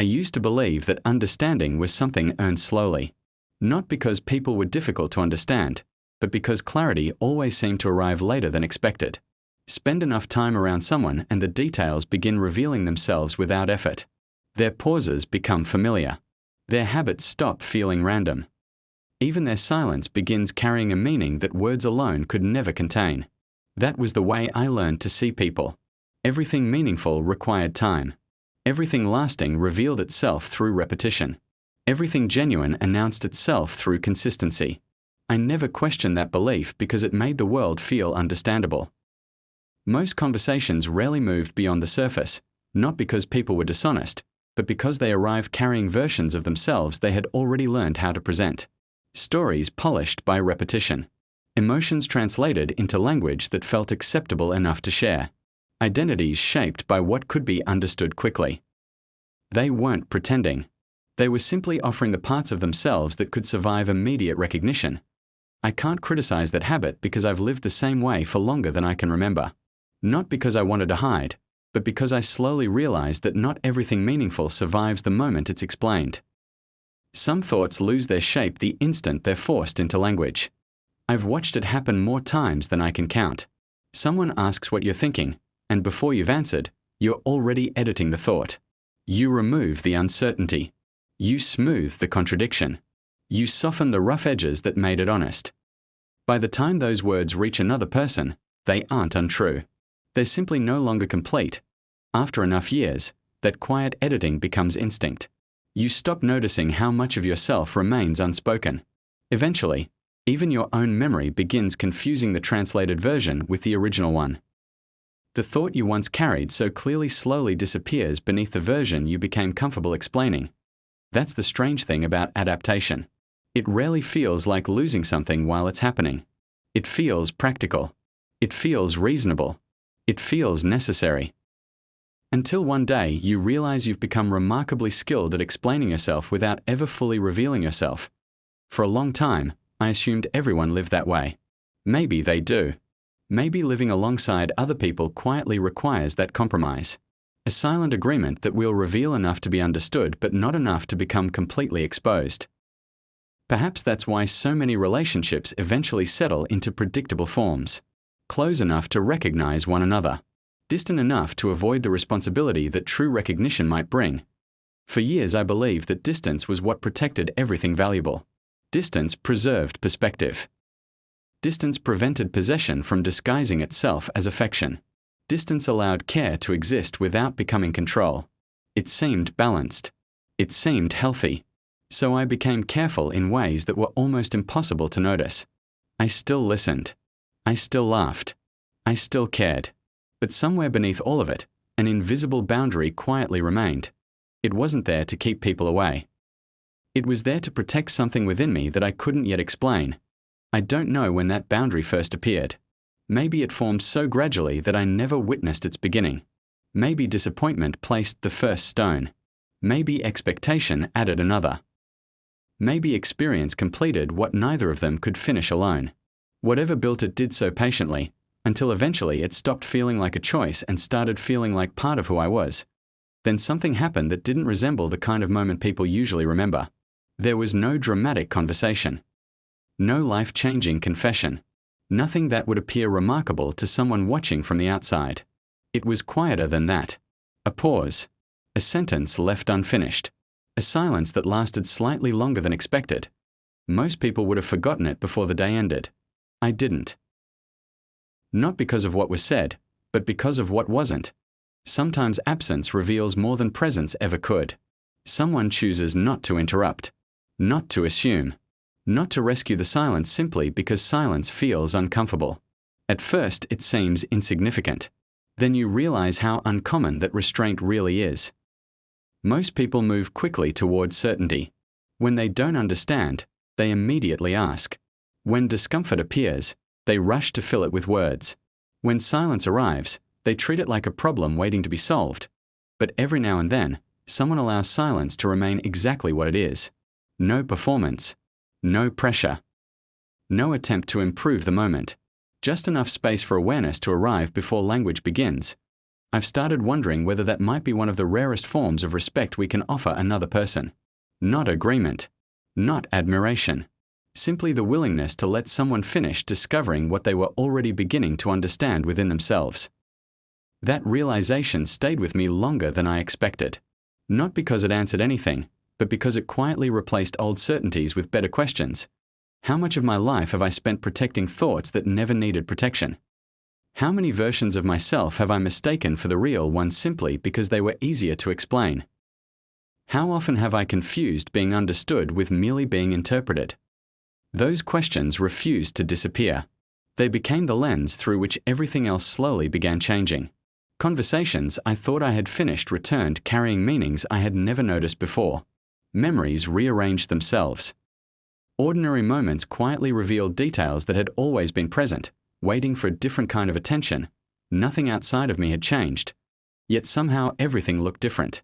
I used to believe that understanding was something earned slowly. Not because people were difficult to understand, but because clarity always seemed to arrive later than expected. Spend enough time around someone and the details begin revealing themselves without effort. Their pauses become familiar. Their habits stop feeling random. Even their silence begins carrying a meaning that words alone could never contain. That was the way I learned to see people. Everything meaningful required time. Everything lasting revealed itself through repetition. Everything genuine announced itself through consistency. I never questioned that belief because it made the world feel understandable. Most conversations rarely moved beyond the surface, not because people were dishonest, but because they arrived carrying versions of themselves they had already learned how to present. Stories polished by repetition. Emotions translated into language that felt acceptable enough to share. Identities shaped by what could be understood quickly. They weren't pretending. They were simply offering the parts of themselves that could survive immediate recognition. I can't criticize that habit because I've lived the same way for longer than I can remember. Not because I wanted to hide, but because I slowly realized that not everything meaningful survives the moment it's explained. Some thoughts lose their shape the instant they're forced into language. I've watched it happen more times than I can count. Someone asks what you're thinking, and before you've answered, you're already editing the thought. You remove the uncertainty. You smooth the contradiction. You soften the rough edges that made it honest. By the time those words reach another person, they aren't untrue. They're simply no longer complete. After enough years, that quiet editing becomes instinct. You stop noticing how much of yourself remains unspoken. Eventually, even your own memory begins confusing the translated version with the original one. The thought you once carried so clearly slowly disappears beneath the version you became comfortable explaining. That's the strange thing about adaptation. It rarely feels like losing something while it's happening. It feels practical. It feels reasonable. It feels necessary. Until one day you realize you've become remarkably skilled at explaining yourself without ever fully revealing yourself. For a long time, I assumed everyone lived that way. Maybe they do. Maybe living alongside other people quietly requires that compromise. A silent agreement that we'll reveal enough to be understood but not enough to become completely exposed. Perhaps that's why so many relationships eventually settle into predictable forms. Close enough to recognize one another. Distant enough to avoid the responsibility that true recognition might bring. For years I believed that distance was what protected everything valuable. Distance preserved perspective. Distance prevented possession from disguising itself as affection. Distance allowed care to exist without becoming control. It seemed balanced. It seemed healthy. So I became careful in ways that were almost impossible to notice. I still listened. I still laughed. I still cared. But somewhere beneath all of it, an invisible boundary quietly remained. It wasn't there to keep people away. It was there to protect something within me that I couldn't yet explain. I don't know when that boundary first appeared. Maybe it formed so gradually that I never witnessed its beginning. Maybe disappointment placed the first stone. Maybe expectation added another. Maybe experience completed what neither of them could finish alone. Whatever built it did so patiently, until eventually it stopped feeling like a choice and started feeling like part of who I was. Then something happened that didn't resemble the kind of moment people usually remember. There was no dramatic conversation. No life-changing confession. Nothing that would appear remarkable to someone watching from the outside. It was quieter than that. A pause. A sentence left unfinished. A silence that lasted slightly longer than expected. Most people would have forgotten it before the day ended. I didn't. Not because of what was said, but because of what wasn't. Sometimes absence reveals more than presence ever could. Someone chooses not to interrupt, not to assume, not to rescue the silence simply because silence feels uncomfortable. At first, it seems insignificant. Then you realize how uncommon that restraint really is. Most people move quickly towards certainty. When they don't understand, they immediately ask. When discomfort appears, they rush to fill it with words. When silence arrives, they treat it like a problem waiting to be solved. But every now and then, someone allows silence to remain exactly what it is. No performance. No pressure. No attempt to improve the moment. Just enough space for awareness to arrive before language begins. I've started wondering whether that might be one of the rarest forms of respect we can offer another person. Not agreement, not admiration, simply the willingness to let someone finish discovering what they were already beginning to understand within themselves. That realization stayed with me longer than I expected, not because it answered anything, but because it quietly replaced old certainties with better questions. How much of my life have I spent protecting thoughts that never needed protection? How many versions of myself have I mistaken for the real one simply because they were easier to explain? How often have I confused being understood with merely being interpreted? Those questions refused to disappear. They became the lens through which everything else slowly began changing. Conversations I thought I had finished returned carrying meanings I had never noticed before. Memories rearranged themselves. Ordinary moments quietly revealed details that had always been present, waiting for a different kind of attention. Nothing outside of me had changed. Yet somehow everything looked different.